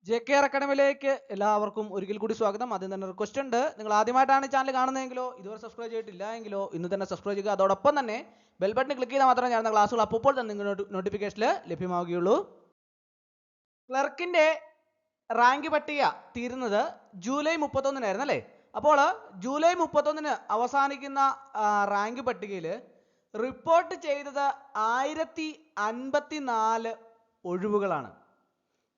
JKR അക്കാഡമിയിലേക്ക് എല്ലാവർക്കും ഒരിക്കൽ കൂടി സ്വാഗതം. ആദ്യം തന്നെ റിക്വസ്റ്റ് ഉണ്ട്, നിങ്ങൾ ആദ്യമായിട്ടാണ് ചാനൽ കാണുന്നതെങ്കിലോ ഇതുവരെ സബ്സ്ക്രൈബ് ചെയ്തിട്ടില്ല എങ്കിലോ ഇന്ന് തന്നെ സബ്സ്ക്രൈബ് ചെയ്യുക. അതോടൊപ്പം തന്നെ ബെൽ ബട്ടൺ ക്ലിക്ക് ചെയ്താൽ മാത്രമേ ഞാൻ ക്ലാസ്സുകൾ അപ്പോൾ തന്നെ നിങ്ങൾക്ക് നോട്ടിഫിക്കേഷനിൽ ലഭ്യമാവുകയുള്ളൂ. ക്ലർക്കിന്റെ റാങ്ക് പട്ടിക തീരുന്നത് ജൂലൈ 31 അല്ലേ? അപ്പോൾ ജൂലൈ 31 അവസാനിക്കുന്ന റാങ്ക് പട്ടികയിൽ റിപ്പോർട്ട് ചെയ്തത് 1054 ഒഴിവുകളാണ്.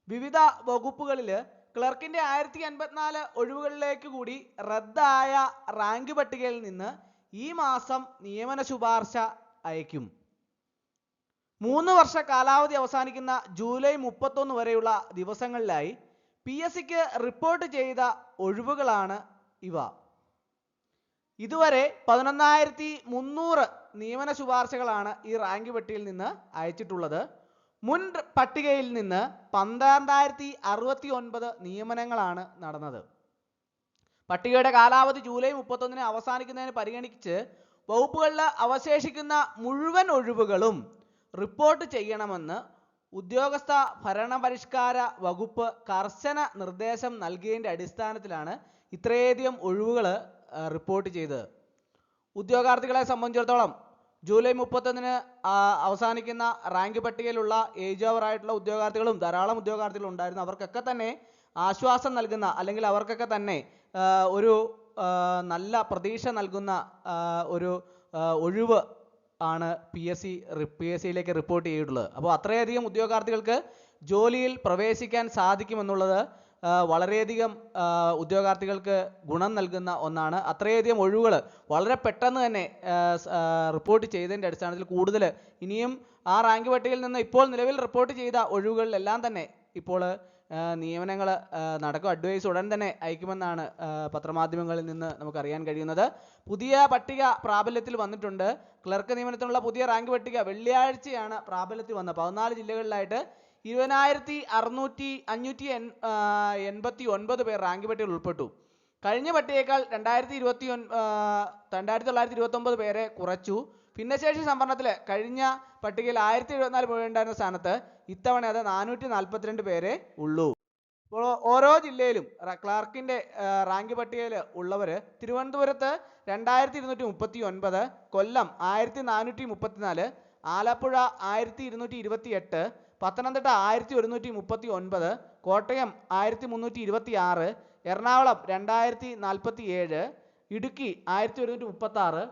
വിവിധ വകുപ്പുകളിൽ ക്ലർക്കിന്റെ 1054 ഒഴിവുകളിലേക്ക് കൂടി റദ്ദായ റാങ്ക് പട്ടികയിൽ നിന്ന് ഈ മാസം നിയമന ശുപാർശ അയക്കും. 3 വർഷ കാലാവധി അവസാനിക്കുന്ന ജൂലൈ 31 വരെയുള്ള ദിവസങ്ങളിലായി PSCക്ക് റിപ്പോർട്ട് ചെയ്ത ഒഴിവുകളാണ് ഇവ. ഇതുവരെ 11,300 നിയമന ശുപാർശകളാണ് ഈ റാങ്ക് പട്ടികയിൽ നിന്ന് അയച്ചിട്ടുള്ളത്. മുൻ പട്ടികയിൽ നിന്ന് 12,069 നിയമനങ്ങളാണ് നടന്നത്. പട്ടികയുടെ കാലാവധി ജൂലൈ 31 അവസാനിക്കുന്നതിന് പരിഗണിച്ച് വകുപ്പുകളിൽ അവശേഷിക്കുന്ന മുഴുവൻ ഒഴിവുകളും റിപ്പോർട്ട് ചെയ്യണമെന്ന് ഉദ്യോഗസ്ഥ ഭരണപരിഷ്കാര വകുപ്പ് കർശന നിർദ്ദേശം നൽകിയതിൻ്റെ അടിസ്ഥാനത്തിലാണ് ഇത്രയധികം ഒഴിവുകൾ റിപ്പോർട്ട് ചെയ്തത്. ഉദ്യോഗാർത്ഥികളെ സംബന്ധിച്ചിടത്തോളം ജൂലൈ 31 അവസാനിക്കുന്ന റാങ്ക് പട്ടികയിലുള്ള ഏജ് ഓവർ ആയിട്ടുള്ള ഉദ്യോഗാർത്ഥികളും ധാരാളം ഉദ്യോഗാർത്ഥികളും ഉണ്ടായിരുന്നു. അവർക്കൊക്കെ തന്നെ ആശ്വാസം നൽകുന്ന അല്ലെങ്കിൽ അവർക്കൊക്കെ തന്നെ ഒരു നല്ല പ്രതീക്ഷ നൽകുന്ന ഒരു ഒഴിവ് ആണ് PSCയിലേക്ക് റിപ്പോർട്ട് ചെയ്തിട്ടുള്ളത്. അപ്പോൾ അത്രയധികം ഉദ്യോഗാർത്ഥികൾക്ക് ജോലിയിൽ പ്രവേശിക്കാൻ സാധിക്കുമെന്നുള്ളത് വളരെയധികം ഉദ്യോഗാർത്ഥികൾക്ക് ഗുണം നൽകുന്ന ഒന്നാണ്. അത്രയധികം ഒഴിവുകൾ വളരെ പെട്ടെന്ന് തന്നെ റിപ്പോർട്ട് ചെയ്തതിൻ്റെ അടിസ്ഥാനത്തിൽ കൂടുതൽ ഇനിയും ആ റാങ്ക് പട്ടികയിൽ നിന്ന് ഇപ്പോൾ നിലവിൽ റിപ്പോർട്ട് ചെയ്ത ഒഴിവുകളിലെല്ലാം തന്നെ ഇപ്പോൾ നിയമനങ്ങൾ നടക്കും. അഡ്വൈസ് ഉടൻ തന്നെ അയക്കുമെന്നാണ് പത്രമാധ്യമങ്ങളിൽ നിന്ന് നമുക്കറിയാൻ കഴിയുന്നത്. പുതിയ പട്ടിക പ്രാബല്യത്തിൽ വന്നിട്ടുണ്ട്. ക്ലർക്ക് നിയമനത്തിനുള്ള പുതിയ റാങ്ക് പട്ടിക വെള്ളിയാഴ്ചയാണ് പ്രാബല്യത്തിൽ വന്നത്. 14 ജില്ലകളിലായിട്ട് 20,589 പേർ റാങ്ക് പട്ടികയിൽ ഉൾപ്പെട്ടു. കഴിഞ്ഞ പട്ടികയേക്കാൾ 2,929 പേരെ കുറച്ചു. ഭിന്നശേഷി സംവരണത്തിൽ കഴിഞ്ഞ പട്ടികയിൽ 1074 പേരുണ്ടായിരുന്ന സ്ഥാനത്ത് ഇത്തവണ അത് 442 പേരെ ഉള്ളൂ. ഇപ്പോൾ ഓരോ ജില്ലയിലും ക്ലർക്കിന്റെ റാങ്ക് പട്ടികയിൽ ഉള്ളവർ തിരുവനന്തപുരത്ത് 2,239, കൊല്ലം 1,434, ആലപ്പുഴ 1,228, പത്തനംതിട്ട 1,139, കോട്ടയം 1,326, എറണാകുളം 2,047, ഇടുക്കി 1,136,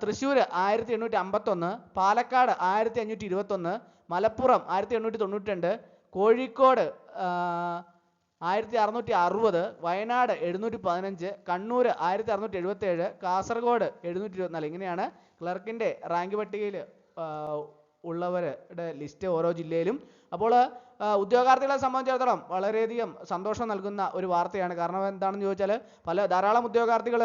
തൃശ്ശൂർ 1,851, പാലക്കാട് 1,521, മലപ്പുറം 1,892, കോഴിക്കോട് 1,660, വയനാട് 715, കണ്ണൂർ 1,677, കാസർഗോഡ് 724. ഇങ്ങനെയാണ് ക്ലർക്കിന്റെ റാങ്ക് പട്ടികയിൽ ഉള്ളവരുടെ ലിസ്റ്റ് ഓരോ ജില്ലയിലും. അപ്പോൾ ഉദ്യോഗാർത്ഥികളെ സംബന്ധിച്ചിടത്തോളം വളരെയധികം സന്തോഷം നൽകുന്ന ഒരു വാർത്തയാണ്. കാരണം എന്താണെന്ന് ചോദിച്ചാൽ ധാരാളം ഉദ്യോഗാർത്ഥികൾ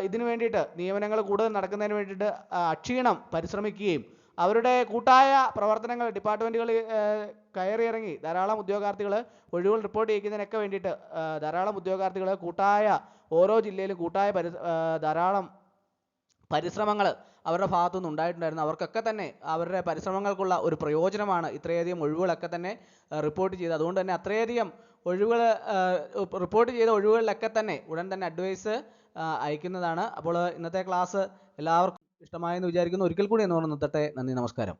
ഇതിനു വേണ്ടിയിട്ട് നിയമനങ്ങൾ കൂടുതൽ നടക്കുന്നതിന് വേണ്ടിയിട്ട് അക്ഷീണം പരിശ്രമിക്കുകയും അവരുടെ കൂട്ടായ പ്രവർത്തനങ്ങൾ ഡിപ്പാർട്ട്മെൻറ്റുകളിൽ കയറിയിറങ്ങി ധാരാളം ഉദ്യോഗാർത്ഥികൾ ഒഴിവുകൾ റിപ്പോർട്ട് ചെയ്യിക്കുന്നതിനൊക്കെ വേണ്ടിയിട്ട് ധാരാളം ഉദ്യോഗാർത്ഥികൾ കൂട്ടായ ഓരോ ജില്ലയിലും കൂട്ടായ ധാരാളം പരിശ്രമങ്ങൾ അവരുടെ ഭാഗത്തുനിന്ന് ഉണ്ടായിട്ടുണ്ടായിരുന്നു. അവർക്കൊക്കെ തന്നെ അവരുടെ പരിശ്രമങ്ങൾക്കുള്ള ഒരു പ്രയോജനമാണ് ഇത്രയധികം ഒഴിവുകളൊക്കെ തന്നെ റിപ്പോർട്ട് ചെയ്തത്. അതുകൊണ്ട് തന്നെ അത്രയധികം ഒഴിവുകൾ റിപ്പോർട്ട് ചെയ്ത ഒഴിവുകളിലൊക്കെ തന്നെ ഉടൻ തന്നെ അഡ്വൈസ് അയക്കുന്നതാണ്. അപ്പോൾ ഇന്നത്തെ ക്ലാസ് എല്ലാവർക്കും ഇഷ്ടമായെന്ന് വിചാരിക്കുന്നു. ഒരിക്കൽ കൂടി എന്ന് പറഞ്ഞു നിർത്തട്ടെ. നന്ദി, നമസ്കാരം.